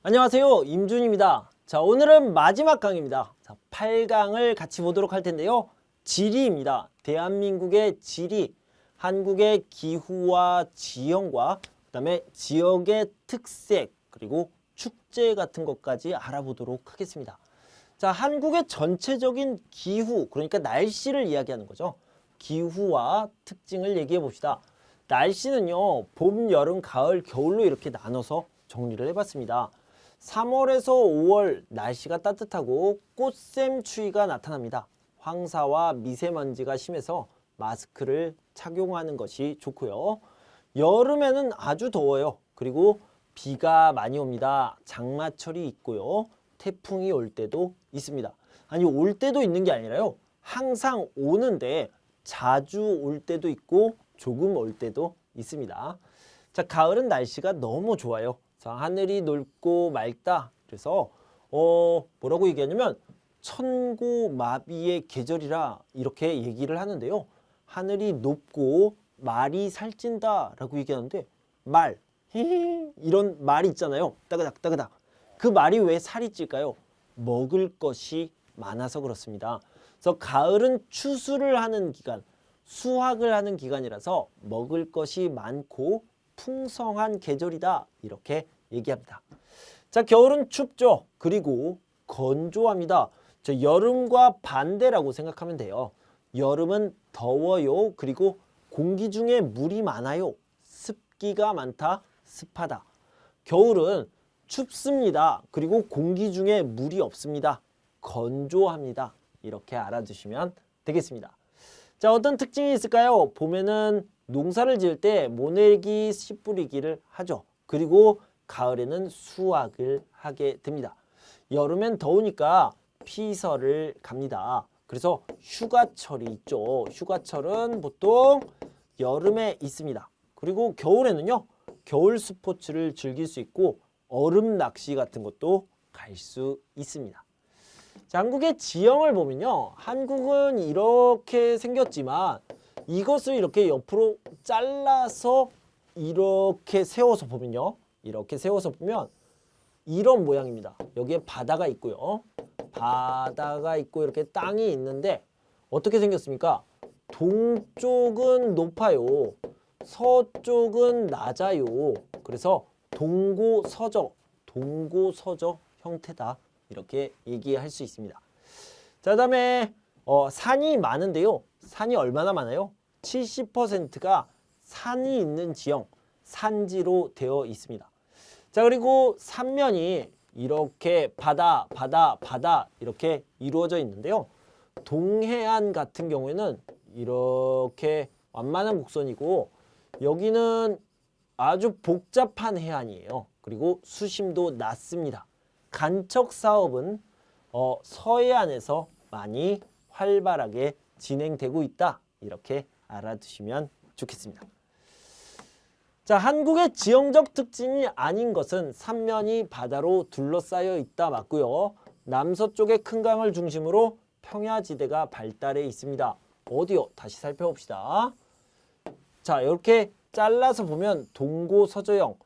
안녕하세요, 임준입니다. 자, 오늘은 마지막 강의입니다. 자, 8강을 같이 보도록 할 텐데요. 지리입니다. 대한민국의 지리, 한국의 기후와 지형과 그다음에 지역의 특색, 그리고 축제 같은 것까지 알아보도록 하겠습니다. 자, 한국의 전체적인 기후, 그러니까 날씨를 이야기하는 거죠. 기후와 특징을 얘기해 봅시다. 날씨는요, 봄, 여름, 가을, 겨울로 이렇게 나눠서 정리를 해봤습니다. 3월에서 5월 날씨가 따뜻하고 꽃샘 추위가 나타납니다. 황사와 미세먼지가 심해서 마스크를 착용하는 것이 좋고요. 여름에는 아주 더워요. 그리고 비가 많이 옵니다. 장마철이 있고요. 태풍이 올 때도 있습니다. 아니, 올 때도 있는 게 아니라요. 항상 오는데 자주 올 때도 있고 조금 올 때도 있습니다. 자, 가을은 날씨가 너무 좋아요. 자, 하늘이 넓고 맑다. 그래서 뭐라고 얘기하냐면 천고마비의 계절이라 이렇게 얘기를 하는데요. 하늘이 높고 말이 살찐다 라고 얘기하는데 말, 이런 말이 있잖아요. 따그닥 따그닥. 그 말이 왜 살이 찔까요? 먹을 것이 많아서 그렇습니다. 그래서 가을은 추수를 하는 기간, 수확을 하는 기간이라서 먹을 것이 많고 풍성한 계절이다 이렇게 얘기합니다. 자, 겨울은 춥죠. 그리고 건조합니다. 저 여름과 반대라고 생각하면 돼요. 여름은 더워요. 그리고 공기 중에 물이 많아요. 습기가 많다. 습하다. 겨울은 춥습니다. 그리고 공기 중에 물이 없습니다. 건조합니다. 이렇게 알아두시면 되겠습니다. 자, 어떤 특징이 있을까요? 봄에는 농사를 지을 때 모내기, 씨 뿌리기를 하죠. 그리고 가을에는 수확을 하게 됩니다. 여름엔 더우니까 피서를 갑니다. 그래서 휴가철이 있죠. 휴가철은 보통 여름에 있습니다. 그리고 겨울에는요, 겨울 스포츠를 즐길 수 있고 얼음 낚시 같은 것도 갈 수 있습니다. 자, 한국의 지형을 보면요. 한국은 이렇게 생겼지만 이것을 이렇게 옆으로 잘라서 이렇게 세워서 보면요. 이렇게 세워서 보면 이런 모양입니다. 여기에 바다가 있고요. 바다가 있고 이렇게 땅이 있는데 어떻게 생겼습니까? 동쪽은 높아요. 서쪽은 낮아요. 그래서 동고서저 형태다. 이렇게 얘기할 수 있습니다. 자, 그다음에 산이 많은데요. 산이 얼마나 많아요? 70%가 산이 있는 지형, 산지로 되어 있습니다. 자, 그리고 삼면이 이렇게 바다 이렇게 이루어져 있는데요. 동해안 같은 경우에는 이렇게 완만한 곡선이고 여기는 아주 복잡한 해안이에요. 그리고 수심도 낮습니다. 간척 사업은 서해안에서 많이 활발하게 진행되고 있다. 이렇게 알아두시면 좋겠습니다. 자, 한국의 지형적 특징이 아닌 것은 삼면이 바다로 둘러싸여 있다 맞고요. 남서쪽의 큰 강을 중심으로 평야지대가 발달해 있습니다. 어디요? 다시 살펴봅시다. 자, 이렇게 잘라서 보면 동고서저형.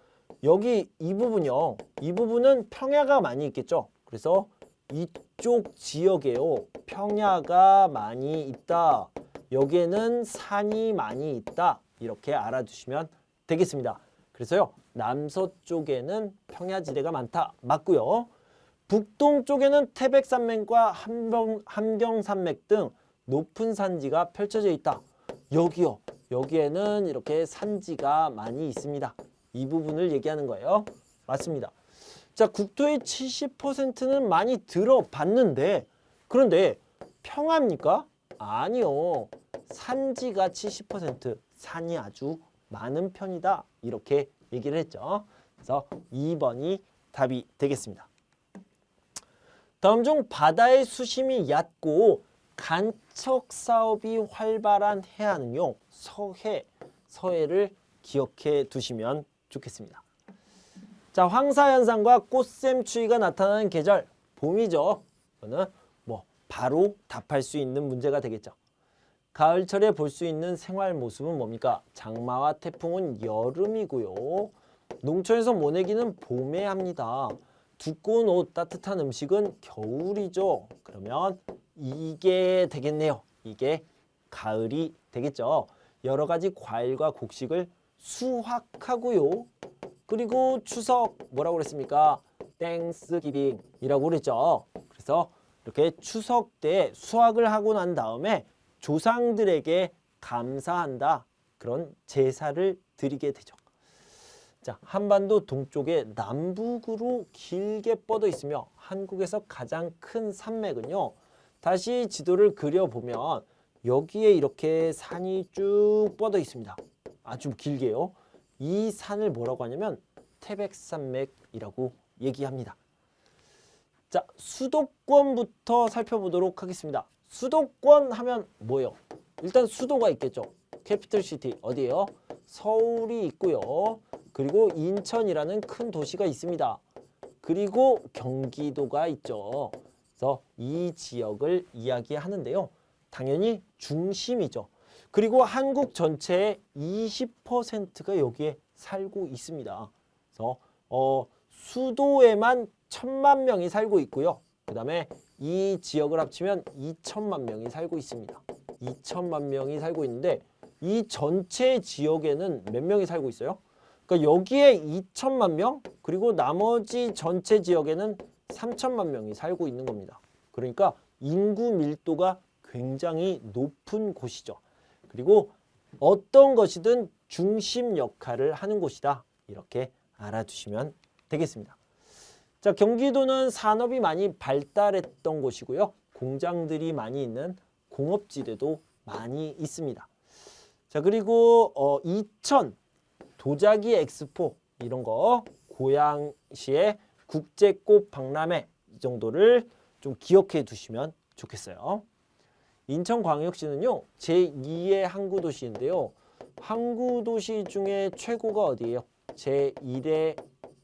여기 이 부분이요. 이 부분은 평야가 많이 있겠죠. 그래서 이쪽 지역에요. 평야가 많이 있다. 여기에는 산이 많이 있다. 이렇게 알아두시면 되겠습니다. 그래서요. 남서쪽에는 평야지대가 많다. 맞고요. 북동쪽에는 태백산맥과 함경산맥 등 높은 산지가 펼쳐져 있다. 여기요. 여기에는 이렇게 산지가 많이 있습니다. 이 부분을 얘기하는 거예요. 맞습니다. 자, 국토의 70%는 많이 들어봤는데 그런데 평야입니까? 아니요. 산지가 70%, 산이 아주 많은 편이다. 이렇게 얘기를 했죠. 그래서 2번이 답이 되겠습니다. 다음 중 바다의 수심이 얕고 간척 사업이 활발한 해안은요. 서해를 기억해 두시면 좋겠습니다. 자, 황사현상과 꽃샘 추위가 나타나는 계절 봄이죠. 이거는 바로 답할 수 있는 문제가 되겠죠. 가을철에 볼 수 있는 생활 모습은 뭡니까? 장마와 태풍은 여름이고요. 농촌에서 모내기는 봄에 합니다. 두꺼운 옷, 따뜻한 음식은 겨울이죠. 그러면 이게 되겠네요. 이게 가을이 되겠죠. 여러 가지 과일과 곡식을 수확하고요. 그리고 추석 뭐라고 그랬습니까? 땡스기빙이라고 그랬죠. 그래서 이렇게 추석 때 수확을 하고 난 다음에 조상들에게 감사한다. 그런 제사를 드리게 되죠. 자, 한반도 동쪽에 남북으로 길게 뻗어 있으며 한국에서 가장 큰 산맥은요. 다시 지도를 그려보면 여기에 이렇게 산이 쭉 뻗어 있습니다. 아주 길게요. 이 산을 뭐라고 하냐면 태백산맥이라고 얘기합니다. 자, 수도권부터 살펴보도록 하겠습니다. 수도권 하면 뭐예요? 일단 수도가 있겠죠. 캐피털시티 어디예요? 서울이 있고요. 그리고 인천이라는 큰 도시가 있습니다. 그리고 경기도가 있죠. 그래서 이 지역을 이야기하는데요. 당연히 중심이죠. 그리고 한국 전체의 20%가 여기에 살고 있습니다. 그래서 수도에만 1,000만 명이 살고 있고요. 그 다음에 이 지역을 합치면 2천만 명이 살고 있습니다. 2천만 명이 살고 있는데 이 전체 지역에는 몇 명이 살고 있어요? 그러니까 여기에 2천만 명, 그리고 나머지 전체 지역에는 3천만 명이 살고 있는 겁니다. 그러니까 인구 밀도가 굉장히 높은 곳이죠. 그리고 어떤 것이든 중심 역할을 하는 곳이다. 이렇게 알아두시면 되겠습니다. 자, 경기도는 산업이 많이 발달했던 곳이고요. 공장들이 많이 있는 공업지대도 많이 있습니다. 자, 그리고 이천 도자기 엑스포 이런 거, 고양시의 국제꽃 박람회 이 정도를 좀 기억해 두시면 좋겠어요. 인천광역시는요, 제2의 항구도시인데요. 항구도시 중에 최고가 어디예요? 제1의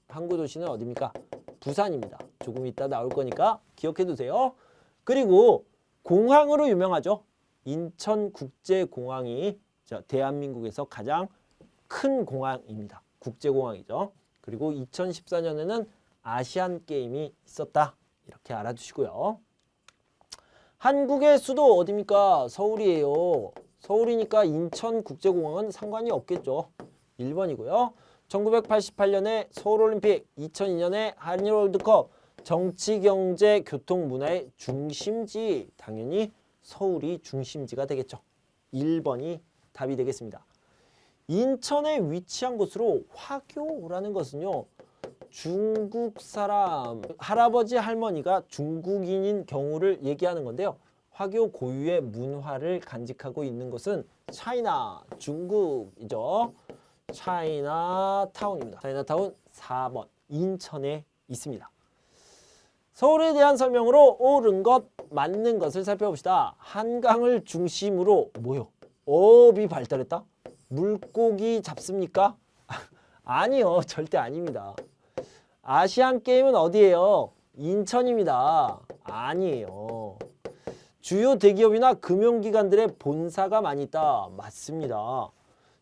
항구도시는 어디입니까? 부산입니다. 조금 이따 나올 거니까 기억해 두세요. 그리고 공항으로 유명하죠. 인천국제공항이 대한민국에서 가장 큰 공항입니다. 국제공항이죠. 그리고 2014년에는 아시안게임이 있었다. 이렇게 알아두시고요. 한국의 수도 어디입니까? 서울이에요. 서울이니까 인천국제공항은 상관이 없겠죠. 1번이고요. 1988년에 서울올림픽, 2002년에 한일월드컵, 정치, 경제, 교통, 문화의 중심지, 당연히 서울이 중심지가 되겠죠. 1번이 답이 되겠습니다. 인천에 위치한 곳으로 화교라는 것은요. 중국 사람, 할아버지 할머니가 중국인인 경우를 얘기하는 건데요. 화교 고유의 문화를 간직하고 있는 것은 차이나, 중국이죠. 차이나타운입니다. 차이나타운 4번, 인천에 있습니다. 서울에 대한 설명으로 옳은 것, 맞는 것을 살펴봅시다. 한강을 중심으로 뭐요? 어업이 발달했다? 물고기 잡습니까? 아니요, 절대 아닙니다. 아시안게임은 어디예요? 인천입니다. 아니에요. 주요 대기업이나 금융기관들의 본사가 많이 있다. 맞습니다.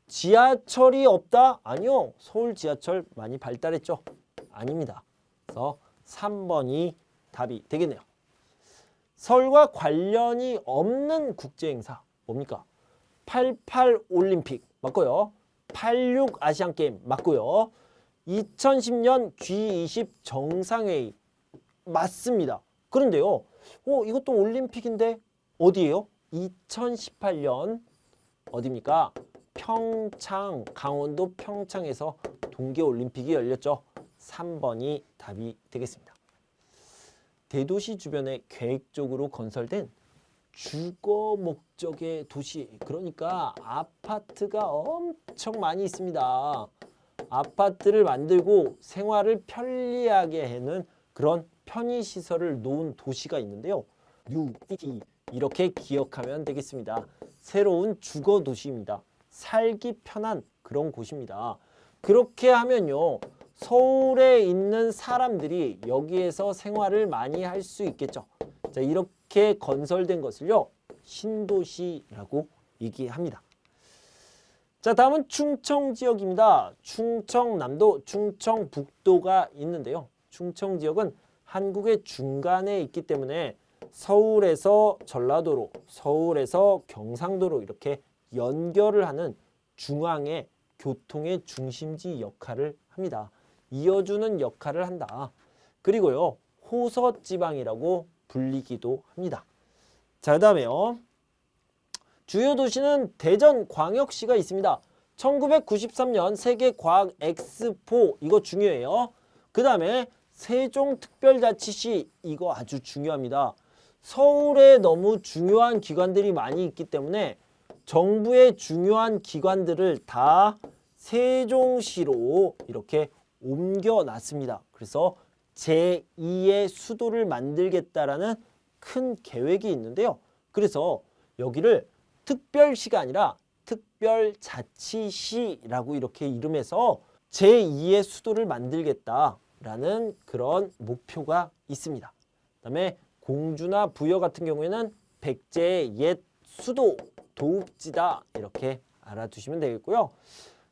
지하철이 없다? 아니요. 서울 지하철 많이 발달했죠? 아닙니다. 그래서 3번이 답이 되겠네요. 서울과 관련이 없는 국제행사 뭡니까? 88 올림픽 맞고요. 86 아시안게임 맞고요. 2010년 G20 정상회의 맞습니다. 그런데요. 이것도 올림픽인데 어디예요? 2018년 어디입니까? 평창, 강원도 평창에서 동계올림픽이 열렸죠. 3번이 답이 되겠습니다. 대도시 주변에 계획적으로 건설된 주거 목적의 도시, 그러니까 아파트가 엄청 많이 있습니다. 아파트를 만들고 생활을 편리하게 해놓은 그런 편의시설을 놓은 도시가 있는데요. 뉴시티 이렇게 기억하면 되겠습니다. 새로운 주거 도시입니다. 살기 편한 그런 곳입니다. 그렇게 하면요. 서울에 있는 사람들이 여기에서 생활을 많이 할 수 있겠죠. 자, 이렇게 건설된 것을요. 신도시라고 얘기합니다. 자, 다음은 충청 지역입니다. 충청남도, 충청북도가 있는데요. 충청 지역은 한국의 중간에 있기 때문에 서울에서 전라도로, 서울에서 경상도로 이렇게 연결을 하는 중앙의 교통의 중심지 역할을 합니다. 이어주는 역할을 한다. 그리고요, 호서지방이라고 불리기도 합니다. 자, 그 다음에요. 주요 도시는 대전광역시가 있습니다. 1993년 세계과학 엑스포, 이거 중요해요. 그 다음에 세종특별자치시, 이거 아주 중요합니다. 서울에 너무 중요한 기관들이 많이 있기 때문에 정부의 중요한 기관들을 다 세종시로 이렇게 옮겨놨습니다. 그래서 제2의 수도를 만들겠다라는 큰 계획이 있는데요. 그래서 여기를 특별시가 아니라 특별자치시라고 이렇게 이름해서 제2의 수도를 만들겠다라는 그런 목표가 있습니다. 그다음에 공주나 부여 같은 경우에는 백제의 옛 수도, 도읍지다 이렇게 알아두시면 되겠고요.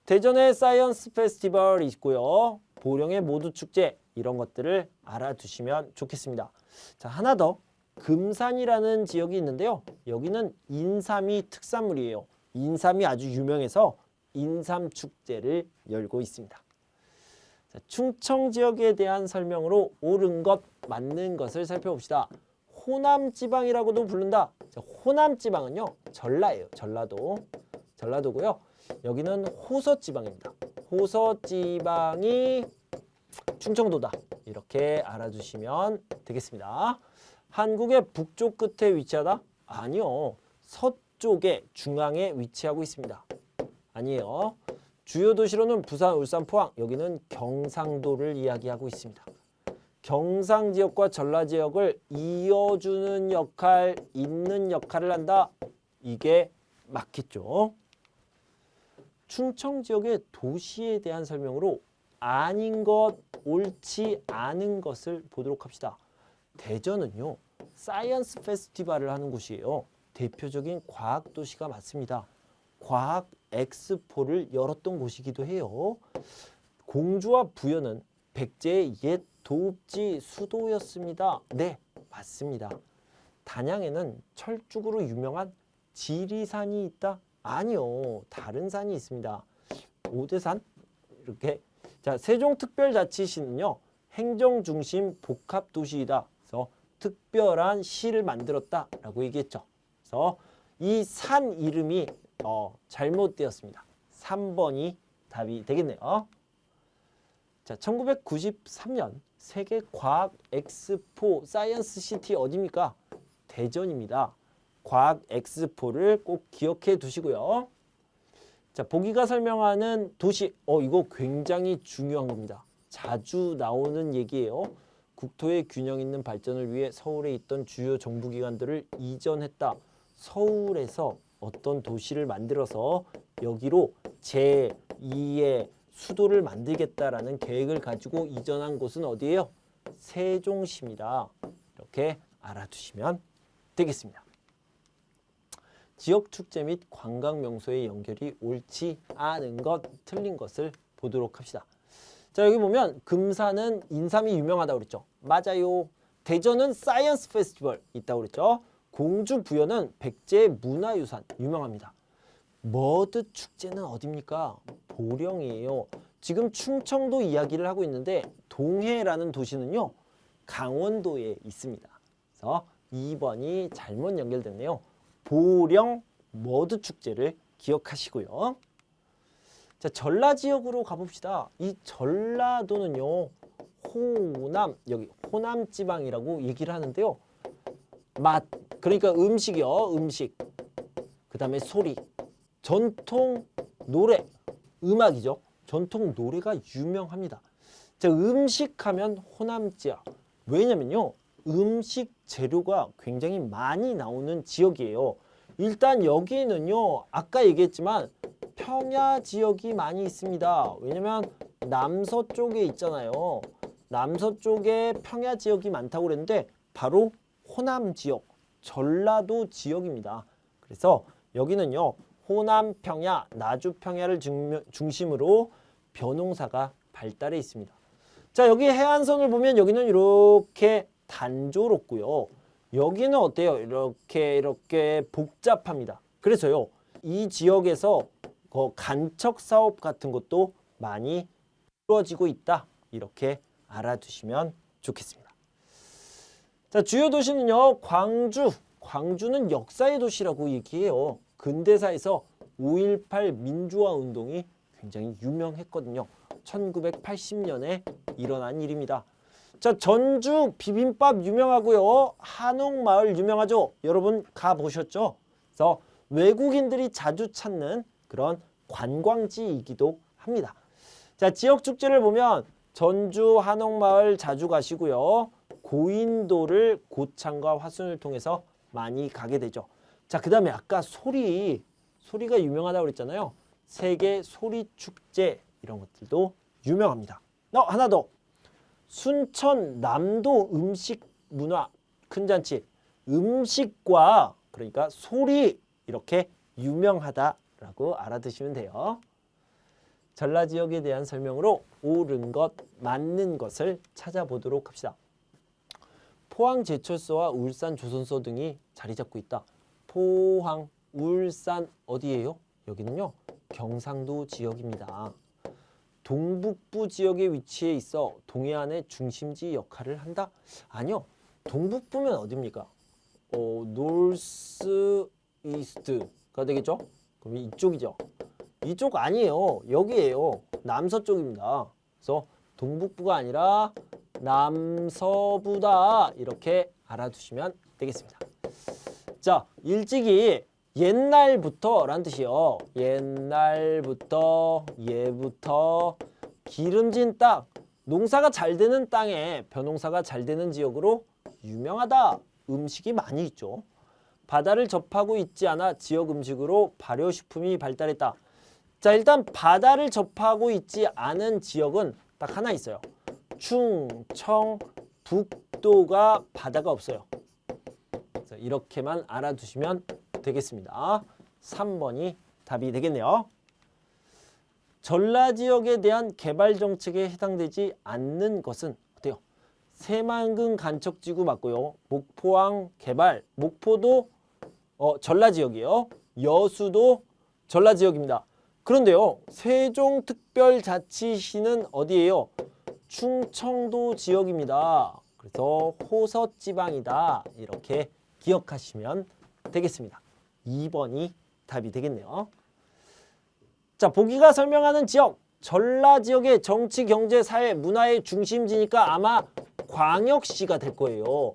대전에 사이언스 페스티벌이 있고요. 보령의 모두축제, 이런 것들을 알아두시면 좋겠습니다. 자, 하나 더. 금산이라는 지역이 있는데요. 여기는 인삼이 특산물이에요. 인삼이 아주 유명해서 인삼축제를 열고 있습니다. 자, 충청 지역에 대한 설명으로 옳은 것, 맞는 것을 살펴봅시다. 호남지방이라고도 부른다. 자, 호남지방은요, 전라예요. 전라도고요. 여기는 호서지방입니다. 호서지방이 충청도다. 이렇게 알아두시면 되겠습니다. 한국의 북쪽 끝에 위치하다? 아니요. 서쪽에 중앙에 위치하고 있습니다. 아니에요. 주요 도시로는 부산, 울산, 포항, 여기는 경상도를 이야기하고 있습니다. 경상 지역과 전라 지역을 이어주는 역할, 잇는 역할을 한다. 이게 맞겠죠. 충청 지역의 도시에 대한 설명으로 아닌 것, 옳지 않은 것을 보도록 합시다. 대전은요, 사이언스 페스티벌을 하는 곳이에요. 대표적인 과학 도시가 맞습니다. 과학 엑스포를 열었던 곳이기도 해요. 공주와 부여는 백제의 옛 도읍지 수도였습니다. 네, 맞습니다. 단양에는 철쭉으로 유명한 지리산이 있다? 아니요, 다른 산이 있습니다. 오대산? 이렇게. 자, 세종특별자치시는요, 행정중심 복합도시이다. 그래서 특별한 시를 만들었다라고 얘기했죠. 그래서 이 산 이름이 잘못되었습니다. 3번이 답이 되겠네요. 자, 1993년 세계과학 엑스포 사이언스 시티 어디입니까? 대전입니다. 과학 엑스포를 꼭 기억해 두시고요. 자, 보기가 설명하는 도시, 이거 굉장히 중요한 겁니다. 자주 나오는 얘기예요. 국토의 균형 있는 발전을 위해 서울에 있던 주요 정부기관들을 이전했다. 서울에서 어떤 도시를 만들어서 여기로 제2의 수도를 만들겠다라는 계획을 가지고 이전한 곳은 어디예요? 세종시입니다. 이렇게 알아두시면 되겠습니다. 지역 축제 및 관광 명소의 연결이 옳지 않은 것, 틀린 것을 보도록 합시다. 자, 여기 보면 금산은 인삼이 유명하다고 그랬죠. 맞아요. 대전은 사이언스 페스티벌 있다고 그랬죠. 공주 부여는 백제 문화유산 유명합니다. 머드 축제는 어디입니까? 보령이에요. 지금 충청도 이야기를 하고 있는데 동해라는 도시는요, 강원도에 있습니다. 그래서 2번이 잘못 연결됐네요. 보령 머드 축제를 기억하시고요. 자, 전라 지역으로 가봅시다. 이 전라도는요, 호남, 여기 호남 지방이라고 얘기를 하는데요. 맛, 그러니까 음식이요, 음식. 그 다음에 소리, 전통 노래, 음악이죠. 전통 노래가 유명합니다. 자, 음식하면 호남 지역. 왜냐면요, 음식 재료가 굉장히 많이 나오는 지역이에요. 일단 여기는요, 아까 얘기했지만 평야 지역이 많이 있습니다. 왜냐면 남서쪽에 있잖아요. 남서쪽에 평야 지역이 많다고 그랬는데 바로 호남 지역, 전라도 지역입니다. 그래서 여기는요, 호남 평야, 나주 평야를 중심으로 벼농사가 발달해 있습니다. 자, 여기 해안선을 보면 여기는 이렇게 단조롭고요. 여기는 어때요? 이렇게 복잡합니다. 그래서요, 이 지역에서 간척 사업 같은 것도 많이 이루어지고 있다. 이렇게 알아두시면 좋겠습니다. 자, 주요 도시는요, 광주. 광주는 역사의 도시라고 얘기해요. 근대사에서 5.18 민주화 운동이 굉장히 유명했거든요. 1980년에 일어난 일입니다. 자, 전주 비빔밥 유명하고요. 한옥마을 유명하죠. 여러분 가보셨죠? 그래서 외국인들이 자주 찾는 그런 관광지이기도 합니다. 자, 지역 축제를 보면 전주 한옥마을 자주 가시고요. 고인돌을 고창과 화순을 통해서 많이 가게 되죠. 자, 그 다음에 아까 소리가 유명하다고 그랬잖아요. 세계 소리축제 이런 것들도 유명합니다. 하나 더. 순천 남도 음식 문화 큰잔치. 음식과 그러니까 소리 이렇게 유명하다라고 알아두시면 돼요. 전라 지역에 대한 설명으로 옳은 것, 맞는 것을 찾아보도록 합시다. 포항제철소와 울산조선소 등이 자리 잡고 있다. 포항, 울산 어디예요? 여기는요, 경상도 지역입니다. 동북부 지역에 위치해 있어 동해안의 중심지 역할을 한다? 아니요. 동북부면 어디입니까? 노스 이스트가 되겠죠? 그럼 이쪽이죠. 이쪽 아니에요. 여기에요. 남서쪽입니다. 그래서 동북부가 아니라 남서부다. 이렇게 알아두시면 되겠습니다. 자, 일찍이 옛날부터라는 뜻이요. 옛날부터, 예부터, 기름진 땅, 농사가 잘 되는 땅에 벼농사가 잘 되는 지역으로 유명하다. 음식이 많이 있죠. 바다를 접하고 있지 않아 지역 음식으로 발효식품이 발달했다. 자, 일단 바다를 접하고 있지 않은 지역은 딱 하나 있어요. 충청, 북도가 바다가 없어요. 그래서 이렇게만 알아두시면 되겠습니다. 3번이 답이 되겠네요. 전라 지역에 대한 개발 정책에 해당되지 않는 것은 어때요? 새만금 간척지구 맞고요. 목포항 개발, 목포도 전라 지역이에요. 여수도 전라 지역입니다. 그런데요, 세종특별자치시는 어디예요? 충청도 지역입니다. 그래서 호서지방이다. 이렇게 기억하시면 되겠습니다. 2번이 답이 되겠네요. 자, 보기가 설명하는 지역. 전라 지역의 정치, 경제, 사회, 문화의 중심지니까 아마 광역시가 될 거예요.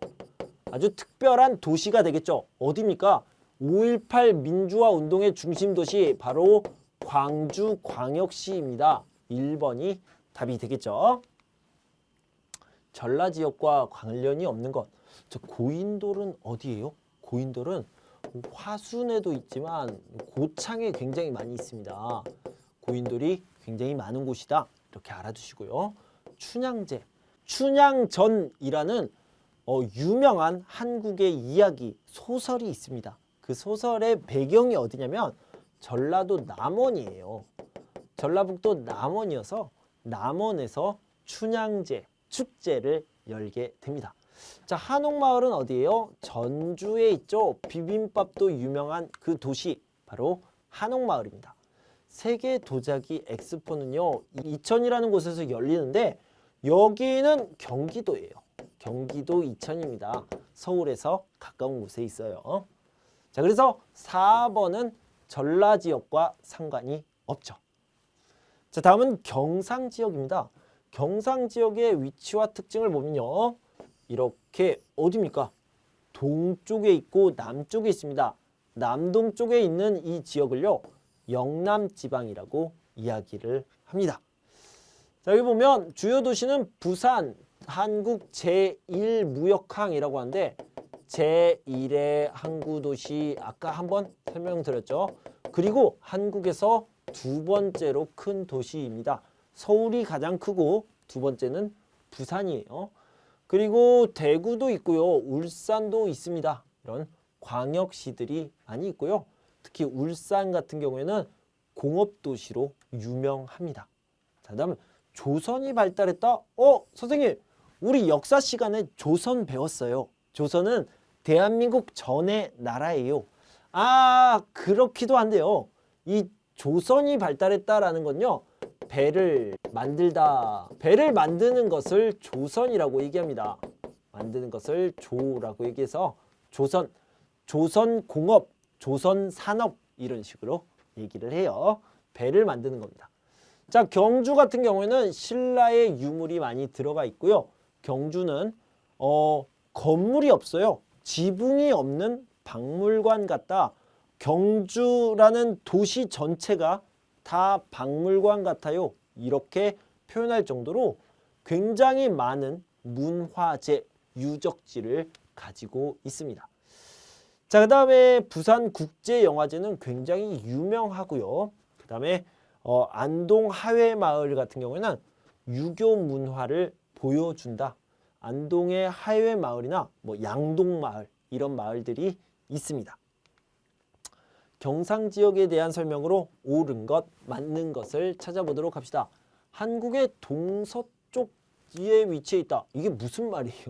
아주 특별한 도시가 되겠죠. 어디입니까? 5.18 민주화 운동의 중심 도시 바로 광주광역시입니다. 1번이 답이 되겠죠. 전라 지역과 관련이 없는 것. 저 고인돌은 어디예요? 고인돌은 화순에도 있지만 고창에 굉장히 많이 있습니다. 고인돌이 굉장히 많은 곳이다. 이렇게 알아두시고요. 춘향제, 춘향전이라는 유명한 한국의 이야기, 소설이 있습니다. 그 소설의 배경이 어디냐면 전라도 남원이에요. 전라북도 남원이어서 남원에서 춘향제, 축제를 열게 됩니다. 자, 한옥마을은 어디예요? 전주에 있죠. 비빔밥도 유명한 그 도시 바로 한옥마을입니다. 세계 도자기 엑스포는요, 이천이라는 곳에서 열리는데 여기는 경기도예요. 경기도 이천입니다. 서울에서 가까운 곳에 있어요. 자, 그래서 4번은 전라 지역과 상관이 없죠. 자, 다음은 경상 지역입니다. 경상 지역의 위치와 특징을 보면요, 이렇게 어디입니까? 동쪽에 있고 남쪽에 있습니다. 남동쪽에 있는 이 지역을요, 영남지방이라고 이야기를 합니다. 자, 여기 보면 주요 도시는 부산, 한국 제1무역항이라고 하는데 제1의 항구도시 아까 한번 설명드렸죠. 그리고 한국에서 두 번째로 큰 도시입니다. 서울이 가장 크고 두 번째는 부산이에요. 그리고 대구도 있고요. 울산도 있습니다. 이런 광역시들이 많이 있고요. 특히 울산 같은 경우에는 공업도시로 유명합니다. 자, 다음 조선이 발달했다? 선생님, 우리 역사 시간에 조선 배웠어요. 조선은 대한민국 전의 나라예요. 그렇기도 한데요. 이 조선이 발달했다라는 건요. 배를 만들다. 배를 만드는 것을 조선이라고 얘기합니다. 만드는 것을 조라고 얘기해서 조선공업, 조선산업 이런 식으로 얘기를 해요. 배를 만드는 겁니다. 자, 경주 같은 경우에는 신라의 유물이 많이 들어가 있고요. 경주는 건물이 없어요. 지붕이 없는 박물관 같다. 경주라는 도시 전체가 다 박물관 같아요. 이렇게 표현할 정도로 굉장히 많은 문화재, 유적지를 가지고 있습니다. 자, 그 다음에 부산국제영화제는 굉장히 유명하고요. 그 다음에 안동 하회마을 같은 경우에는 유교 문화를 보여준다. 안동의 하회마을이나 양동마을 이런 마을들이 있습니다. 경상지역에 대한 설명으로 옳은 것, 맞는 것을 찾아보도록 합시다. 한국의 동서쪽에 위치해 있다. 이게 무슨 말이에요?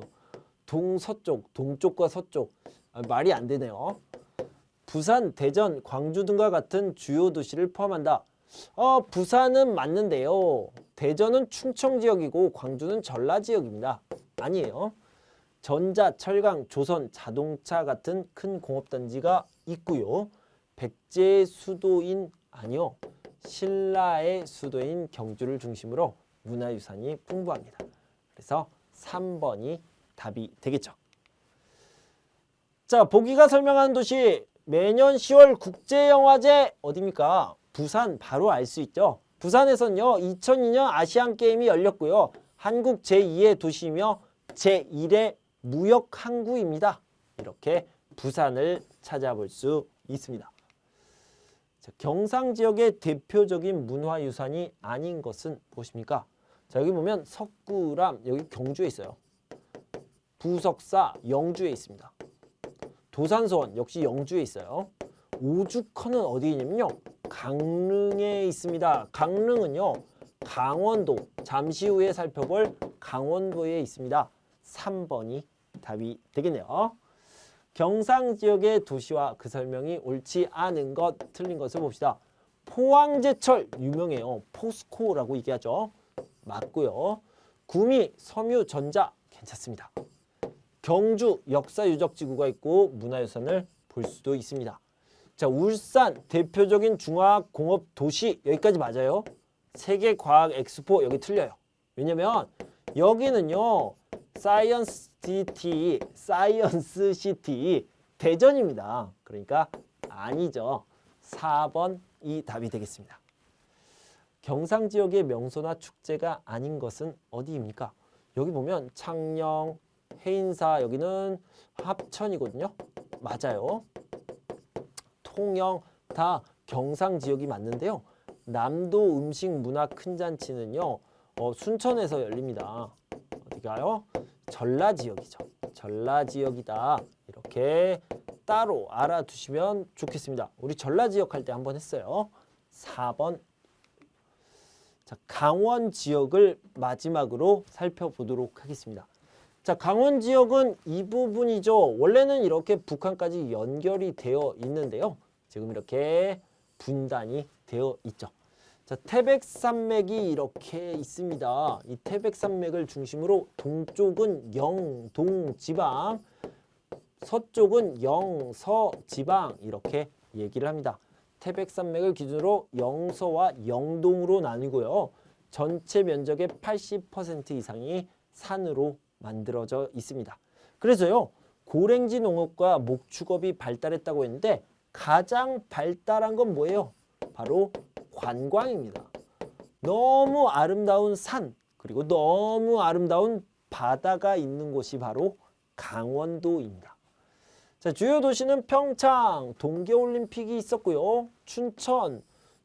동서쪽, 동쪽과 서쪽. 말이 안 되네요. 부산, 대전, 광주 등과 같은 주요 도시를 포함한다. 부산은 맞는데요. 대전은 충청 지역이고 광주는 전라 지역입니다. 아니에요. 전자, 철강, 조선, 자동차 같은 큰 공업단지가 있고요. 백제의 수도인 아니요. 신라의 수도인 경주를 중심으로 문화유산이 풍부합니다. 그래서 3번이 답이 되겠죠. 자, 보기가 설명하는 도시 매년 10월 국제영화제 어디입니까? 부산 바로 알 수 있죠. 부산에서는요 2002년 아시안게임이 열렸고요. 한국 제2의 도시이며 제1의 무역항구입니다. 이렇게 부산을 찾아볼 수 있습니다. 자, 경상 지역의 대표적인 문화유산이 아닌 것은 무엇입니까? 자, 여기 보면 석굴암 여기 경주에 있어요. 부석사 영주에 있습니다. 도산서원 역시 영주에 있어요. 오죽헌은 어디에 있냐면요. 강릉에 있습니다. 강릉은요. 강원도 잠시 후에 살펴볼 강원도에 있습니다. 3번이 답이 되겠네요. 경상 지역의 도시와 그 설명이 옳지 않은 것, 틀린 것을 봅시다. 포항제철 유명해요. 포스코라고 얘기하죠. 맞고요. 구미, 섬유, 전자 괜찮습니다. 경주 역사유적지구가 있고 문화유산을 볼 수도 있습니다. 자, 울산 대표적인 중화공업도시 여기까지 맞아요. 세계과학엑스포 여기 틀려요. 왜냐면 여기는요. 사이언스 시티 대전입니다. 그러니까 아니죠. 4번이 답이 되겠습니다. 경상 지역의 명소나 축제가 아닌 것은 어디입니까? 여기 보면 창녕, 해인사 여기는 합천이거든요. 맞아요. 통영 다 경상 지역이 맞는데요. 남도 음식 문화 큰 잔치는요. 순천에서 열립니다. 어디가요? 전라 지역이죠. 전라 지역이다. 이렇게 따로 알아두시면 좋겠습니다. 우리 전라 지역 할 때 한번 했어요. 4번. 자, 강원 지역을 마지막으로 살펴보도록 하겠습니다. 자, 강원 지역은 이 부분이죠. 원래는 이렇게 북한까지 연결이 되어 있는데요. 지금 이렇게 분단이 되어 있죠. 자, 태백산맥이 이렇게 있습니다. 이 태백산맥을 중심으로 동쪽은 영동지방, 서쪽은 영서지방 이렇게 얘기를 합니다. 태백산맥을 기준으로 영서와 영동으로 나뉘고요. 전체 면적의 80% 이상이 산으로 만들어져 있습니다. 그래서요. 고랭지 농업과 목축업이 발달했다고 했는데 가장 발달한 건 뭐예요? 바로 관광입니다. 너무 아름다운 산 그리고 너무 아름다운 바다가 있는 곳이 바로 강원도입니다. 자, 주요 도시는 평창, 동계올림픽이 있었고요. 춘천,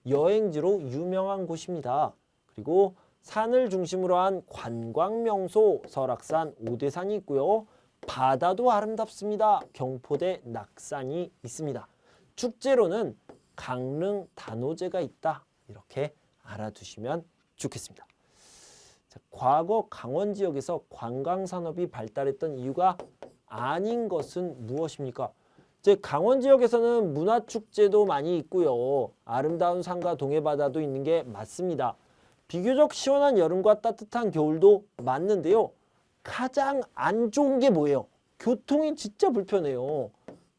여행지로 유명한 곳입니다. 그리고 산을 중심으로 한 관광명소 설악산, 오대산이 있고요. 바다도 아름답습니다. 경포대 낙산이 있습니다. 축제로는 강릉 단오제가 있다. 이렇게 알아두시면 좋겠습니다. 자, 과거 강원 지역에서 관광 산업이 발달했던 이유가 아닌 것은 무엇입니까? 이제 강원 지역에서는 문화축제도 많이 있고요. 아름다운 산과 동해바다도 있는 게 맞습니다. 비교적 시원한 여름과 따뜻한 겨울도 맞는데요. 가장 안 좋은 게 뭐예요? 교통이 진짜 불편해요.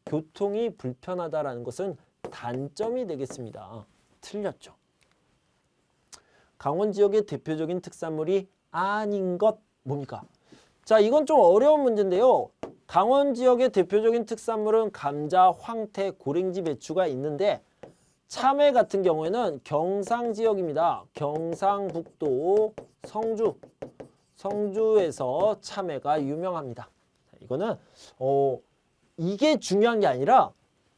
교통이 불편하다라는 것은 단점이 되겠습니다. 틀렸죠. 강원 지역의 대표적인 특산물이 아닌 것 뭡니까? 자, 이건 좀 어려운 문제인데요. 강원 지역의 대표적인 특산물은 감자, 황태, 고랭지, 배추가 있는데 참외 같은 경우에는 경상 지역입니다. 경상북도 성주에서 참외가 유명합니다. 이거는 이게 중요한 게 아니라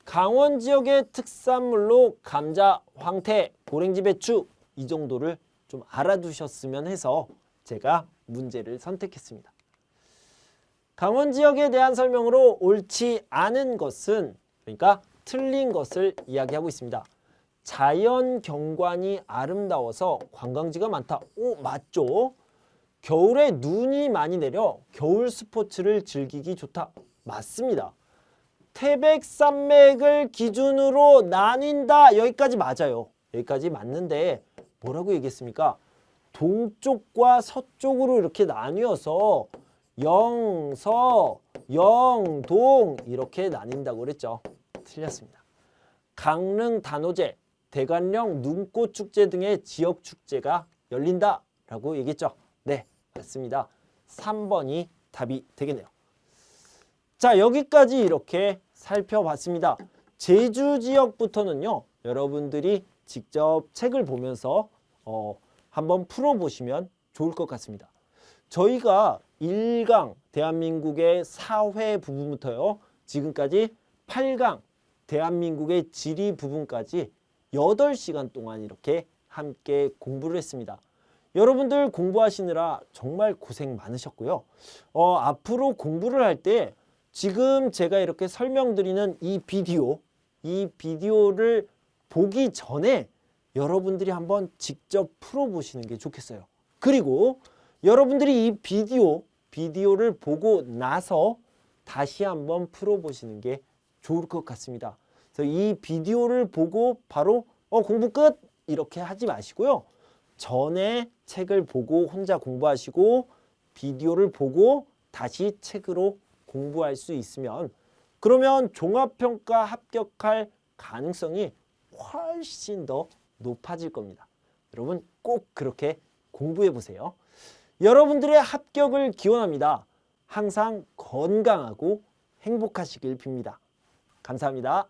강원 지역의 특산물로 감자, 황태, 고랭지, 배추 이 정도를 좀 알아두셨으면 해서 제가 문제를 선택했습니다. 강원 지역에 대한 설명으로 옳지 않은 것은 그러니까 틀린 것을 이야기하고 있습니다. 자연 경관이 아름다워서 관광지가 많다. 오, 맞죠? 겨울에 눈이 많이 내려 겨울 스포츠를 즐기기 좋다. 맞습니다. 태백산맥을 기준으로 나뉜다. 여기까지 맞아요. 여기까지 맞는데 뭐라고 얘기했습니까? 동쪽과 서쪽으로 이렇게 나뉘어서 영서, 영동 이렇게 나뉜다고 그랬죠. 틀렸습니다. 강릉 단오제, 대관령 눈꽃축제 등의 지역 축제가 열린다라고 얘기했죠. 네, 맞습니다. 3번이 답이 되겠네요. 자, 여기까지 이렇게 살펴봤습니다. 제주 지역부터는요. 여러분들이 직접 책을 보면서 한번 풀어보시면 좋을 것 같습니다. 저희가 1강 대한민국의 사회 부분부터요. 지금까지 8강 대한민국의 지리 부분까지 8시간 동안 이렇게 함께 공부를 했습니다. 여러분들 공부하시느라 정말 고생 많으셨고요. 앞으로 공부를 할 때 지금 제가 이렇게 설명드리는 이 비디오를 보기 전에 여러분들이 한번 직접 풀어보시는 게 좋겠어요. 그리고 여러분들이 이 비디오를 보고 나서 다시 한번 풀어보시는 게 좋을 것 같습니다. 그래서 이 비디오를 보고 바로 공부 끝! 이렇게 하지 마시고요. 전에 책을 보고 혼자 공부하시고 비디오를 보고 다시 책으로 공부할 수 있으면 그러면 종합평가 합격할 가능성이 훨씬 더 높아질 겁니다. 여러분 꼭 그렇게 공부해 보세요. 여러분들의 합격을 기원합니다. 항상 건강하고 행복하시길 빕니다. 감사합니다.